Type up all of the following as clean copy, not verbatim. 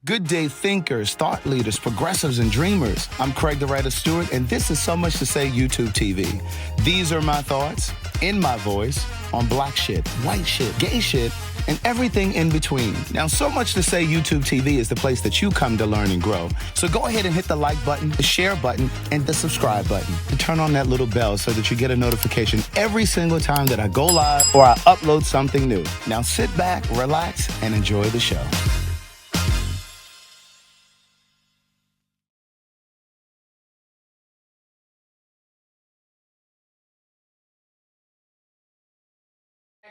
Good day thinkers, thought leaders, progressives, and dreamers. I'm Craig the Writer Stewart, and this is So Much to Say YouTube TV. These are my thoughts, in my voice, on black shit, white shit, gay shit, and everything in between. Now, So Much to Say YouTube TV is the place that you come to learn and grow. So go ahead and hit the like button, the share button, and the subscribe button. And turn on that little bell so that you get a notification every single time that I go live or I upload something new. Now sit back, relax, and enjoy the show.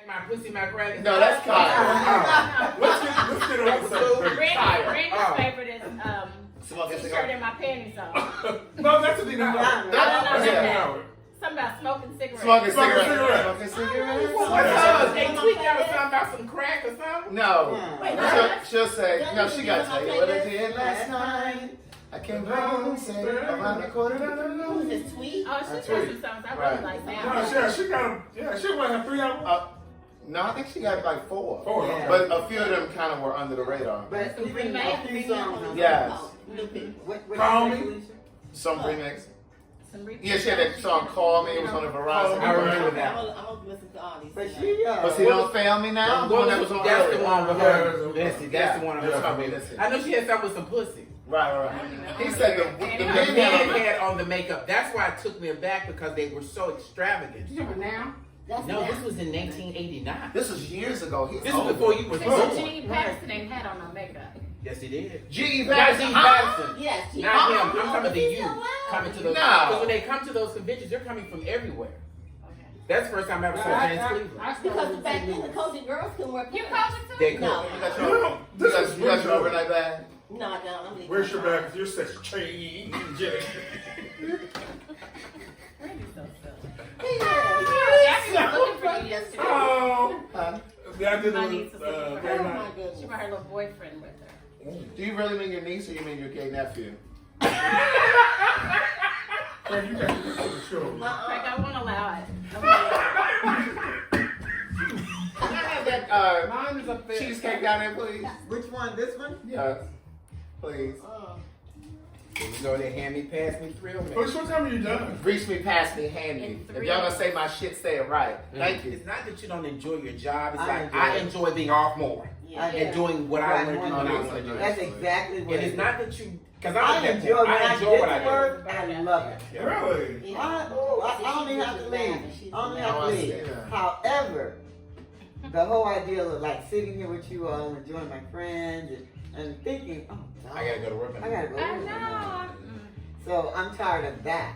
My pussy macaroni. No, that's Kyle. Let's get on the subject. Randy's favorite is Smoking t-shirt cigarette. and my panties on. No, that's a Dina Howard. Something about smoking cigarettes. Smoking Smoking cigarette. cigarette. Smoking cigarette. They tweet out something about some crack or something? No. She'll say, no, she got to tell you what I did last night. I came home and said, around the quarter to the moon. Oh, she got some songs I Right. really like that. No, she got she might have 3 albums. No, I think she got like 4. Four. Yeah. But a few of them kind of were under the radar. But Some even remake. a few songs. Yes. What Call you Me? say, Alicia? Some remix. Some remix. Yeah, she had that song Call Me. It was on the Verizon. I remember I'm that. gonna listen to all these. But she, But see, Don't Fail Me Now? The one that was on That's earlier. the one with her. Listen, that's the one That's with probably her. listen. I know she had something with some pussy. Right. He said the The man man had had on the makeup. That's why it took me aback because they were so extravagant. You remember now? No, this was in 1989. This was years ago. He's This was old. before you were Since born. Jeannie Patterson ain't had on no makeup. Yes, he did. G.E. Not Patterson. Gene Patterson. Yes, Not him. I'm talking about the youth coming to those. No. Because when they come to those conventions, they're coming from everywhere. Okay. That's the first time I ever saw James Cleveland. because back then the coaching girls couldn't wear You pants. called it too? They could. No. You got your overnight bag? No, I don't. I'm Where's your bag? Your sex change. Randy's so silly. Yeah. She was looking for you yesterday. Oh, Huh? I did My niece was looking for Oh her. my goodness. She brought her little boyfriend with her. Do you really mean your niece or you mean your gay nephew? you got to do the show. Craig, I won't allow it. Can I have that Mine is up there. cheesecake down there, please? Which one? This one? Yes. Please. Here we go. They hand me, pass me, thrill me. Coach, what time are you done? Reach me, pass me, hand me. In If y'all gonna say my shit, say it right. Thank you. It's not that you don't enjoy your job. It's I like enjoy I it. enjoy being off more Yeah. and doing what I want to do when I want to do. That's exactly what And it it's is. not that you, because I enjoy when I enjoy what get I to do. work. I love it. Yeah. Really? I only have to leave. I only have to Oh, I see leave. that. However, the whole idea of like sitting here with you all, enjoying my friends, and thinking, oh, God, I gotta go to work. I gotta go. I to work tomorrow. know. So I'm tired of that.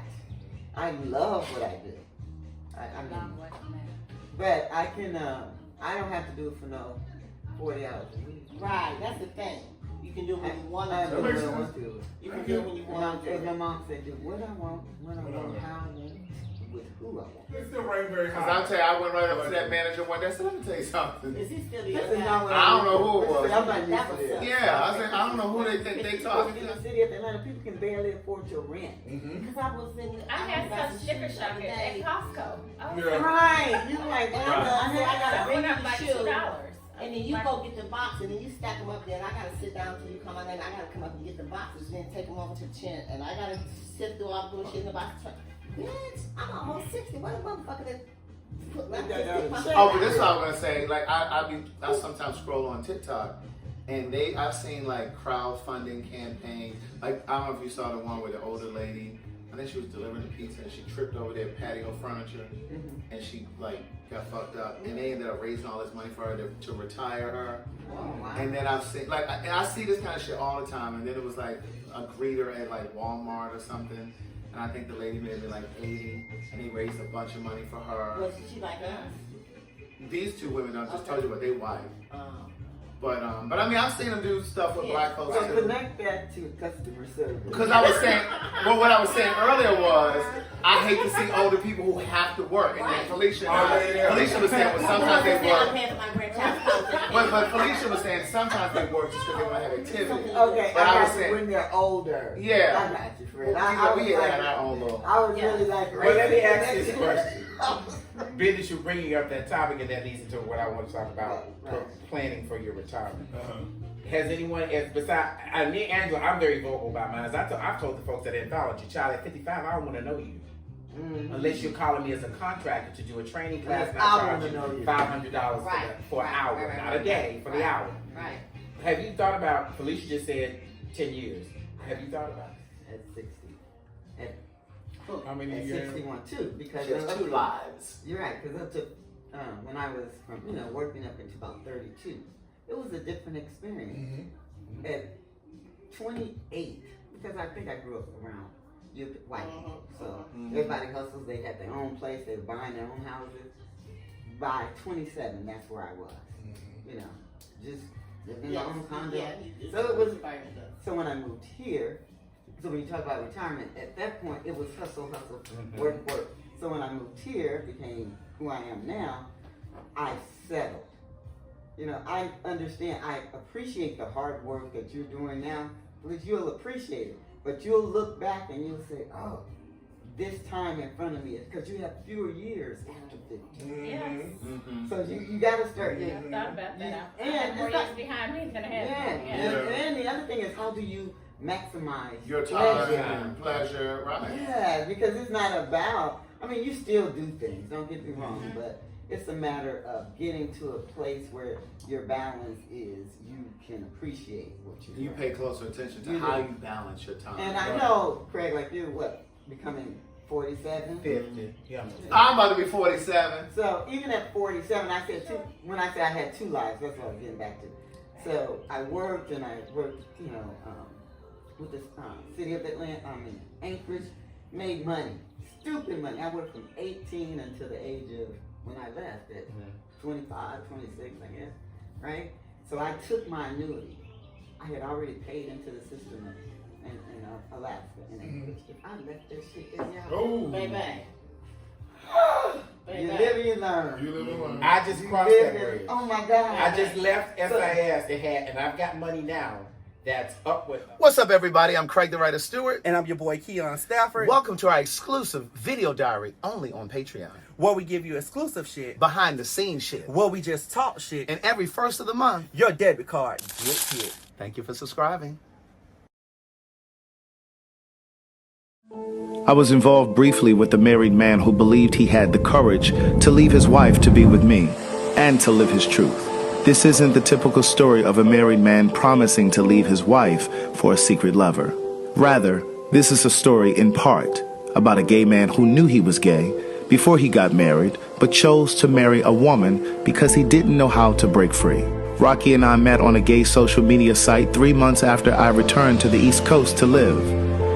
I love what I do. I mean, Love what you meant. but I can. I don't have to do it for no 40 hours a week. Right, that's the thing. You can do it when you want I to do do what makes I sense. want to. You can do it when you And want to as do my it. mom said, do what I want, when I want, how I want, with who I want. It's still raining very Cause hot. I'll tell you, I went right up to that manager one day. I said, let me tell you something. Is he still the This other is guy? not what I don't know who it was. I'm not used That to was this. something. Yeah, I said, I don't know who they think they talking In to. the city of Atlanta, people can barely afford your rent. Mm-hmm. Because I was in. I had got some some sticker shoes shock the other at day. Costco. Oh, Yeah. Right. You like, And well, I said, I gotta that bring went you up the like shoes. $2. And then you go get the box and then you stack them up there and I gotta sit down till you come out and I gotta come up and get the boxes and then take them over to the chin and I gotta sit through all the bullshit in the box. Bitch, I'm almost 60. What a motherfucker that put my Oh, but this is what I'm gonna say. Like I sometimes scroll on TikTok, and I've seen like crowdfunding campaigns. Like I don't know if you saw the one with the older lady. I think she was delivering the pizza and she tripped over their patio furniture, and she like got fucked up. And they ended up raising all this money for her to retire her. And then I've seen like I see this kind of shit all the time. And then it was like a greeter at like Walmart or something. And I think the lady may have been like 80, and he raised a bunch of money for her. Was she like us? These two women, I just told you what they white. Um, But I mean, I've seen them do stuff with black folks So too. connect that to customer service. Because I was saying, well, what I was saying earlier was, I hate to see older people who have to work. And then Felicia was saying, well, sometimes they I'm work. paying for my grandchild's college. But Felicia was saying sometimes they work just because they want to have activity. Okay, But I I was got you saying- when they're older. Yeah. I got you, Fred. We I was had like, our own little. I was really like, Well, let me ask this question. Business, you're bringing up that topic, and that leads into what I want to talk about, Right. planning for your retirement. Uh-huh. Has anyone, besides me and Angela, I'm very vocal about mine. I've told the folks at Anthology, child, at 55, I don't want to know you. Mhm. Unless you're calling me as a contractor to do a training class, and I I wanna charge know you you. $500 Right, for an right, hour, right, not right, a day, for the hour. Right. Have you thought about, Felicia just said 10 years. Have you thought about it? At 60. At, How many at years? 61 too, because She has up 2 to- lives. You're right, because up to when I was from working up into about 32, it was a different experience. At 28, because I think I grew up around white people, so everybody hustles. They had their own place. They were buying their own houses. By 27, that's where I was. You know, just living in my own condo. Yeah, So it was. fired up. So when I moved here, so when you talk about retirement, at that point it was hustle, work, work. So when I moved here, became who I am now, I settled. You know, I understand, I appreciate the hard work that you're doing now, because you'll appreciate it. But you'll look back and you'll say, oh, this time in front of me, because you have fewer years after 50. Yes. So you got to start. I've thought about that. I And have more it's not- years behind me than I Yeah, have. and the other thing is, how do you maximize Your time pleasure? and pleasure, right? Yeah, because it's not about, I mean, you still do things, don't get me wrong, but it's a matter of getting to a place where your balance is, you can appreciate what you're You doing. pay closer attention to You how do. you balance your time. And I know, Craig, like you're becoming 47? 50. Yeah. I'm about to be 47. So even at 47, I said when I say I had 2 lives, that's what I was getting back to. So I worked and I worked, with the city of Atlanta, Anchorage, made money, stupid money. I worked from 18 until the age of when I left at 25, 26, I guess, right? So I took my annuity. I had already paid into the system in Alaska, and Anchorage. If I left that shit there, y'all, Oh, Baby. you live and you learn. you live alone. I just You crossed live that and- bridge. Oh my God. I just left SIS, and I've got money now that's up with. What's up, everybody? I'm Craig the Writer Stewart. And I'm your boy Keon Stafford, Welcome to our exclusive video diary only on Patreon. where we give you exclusive shit, Behind the scenes shit. where we just talk shit, And every first of the month, your debit card gets hit. thank you for subscribing. I was involved briefly with a married man who believed he had the courage to leave his wife to be with me and to live his truth. This isn't the typical story of a married man promising to leave his wife for a secret lover. Rather, this is a story in part about a gay man who knew he was gay before he got married, but chose to marry a woman because he didn't know how to break free. Rocky and I met on a gay social media site 3 months after I returned to the East Coast to live,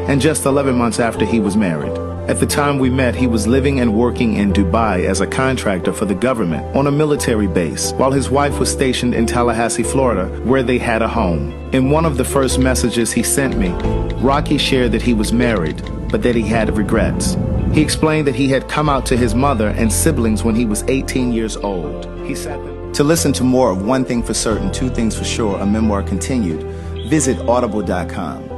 and just 11 months after he was married. At the time we met, he was living and working in Dubai as a contractor for the government on a military base, while his wife was stationed in Tallahassee, Florida, where they had a home. In one of the first messages he sent me, Rocky shared that he was married, but that he had regrets. He explained that he had come out to his mother and siblings when he was 18 years old. He said that. To listen to more of One Thing for Certain, Two Things for Sure, a memoir continued, visit audible.com.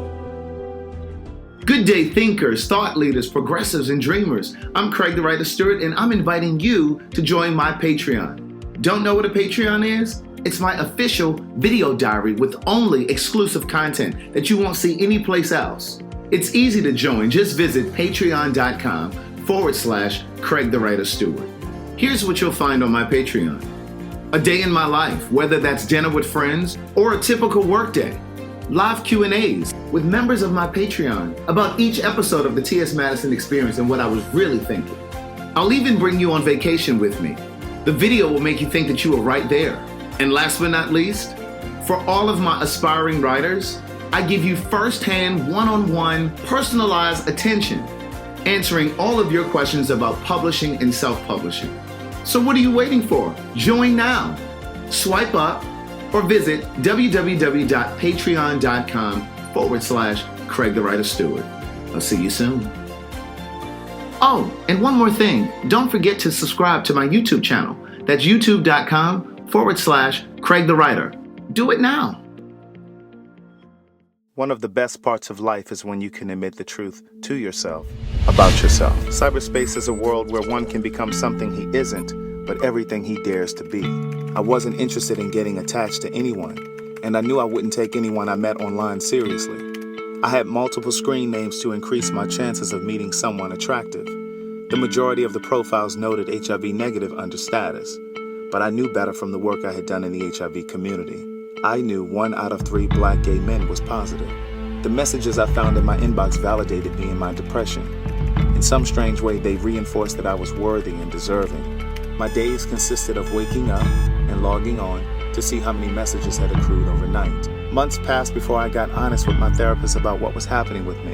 Good day, thinkers, thought leaders, progressives, and dreamers. I'm Craig the Writer Stewart, and I'm inviting you to join my Patreon. Don't know what a Patreon is? It's my official video diary with only exclusive content that you won't see anyplace else. It's easy to join. Just visit patreon.com/Craig the Writer Stewart. Here's what you'll find on my Patreon. A day in my life, whether that's dinner with friends or a typical workday. Live Q&As with members of my Patreon about each episode of the T.S. Madison Experience and what I was really thinking. I'll even bring you on vacation with me. The video will make you think that you were right there. And last but not least, for all of my aspiring writers, I give you first-hand, one-on-one, personalized attention, answering all of your questions about publishing and self-publishing. So what are you waiting for? Join now. Swipe up or visit www.patreon.com/Craig the Writer Stewart. I'll see you soon. Oh, and one more thing. Don't forget to subscribe to my YouTube channel. That's youtube.com/Craig the Writer. Do it now. One of the best parts of life is when you can admit the truth to yourself about yourself. Cyberspace is a world where one can become something he isn't, but everything he dares to be. I wasn't interested in getting attached to anyone, and I knew I wouldn't take anyone I met online seriously. I had multiple screen names to increase my chances of meeting someone attractive. The majority of the profiles noted HIV negative under status, but I knew better from the work I had done in the HIV community. I knew 1 out of 3 black gay men was positive. The messages I found in my inbox validated me in my depression. In some strange way, they reinforced that I was worthy and deserving. My days consisted of waking up and logging on to see how many messages had accrued overnight. Months passed before I got honest with my therapist about what was happening with me.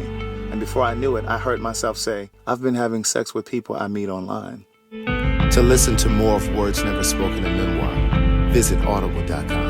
And before I knew it, I heard myself say, I've been having sex with people I meet online. To listen to more of Words Never Spoken in Memoir, visit audible.com.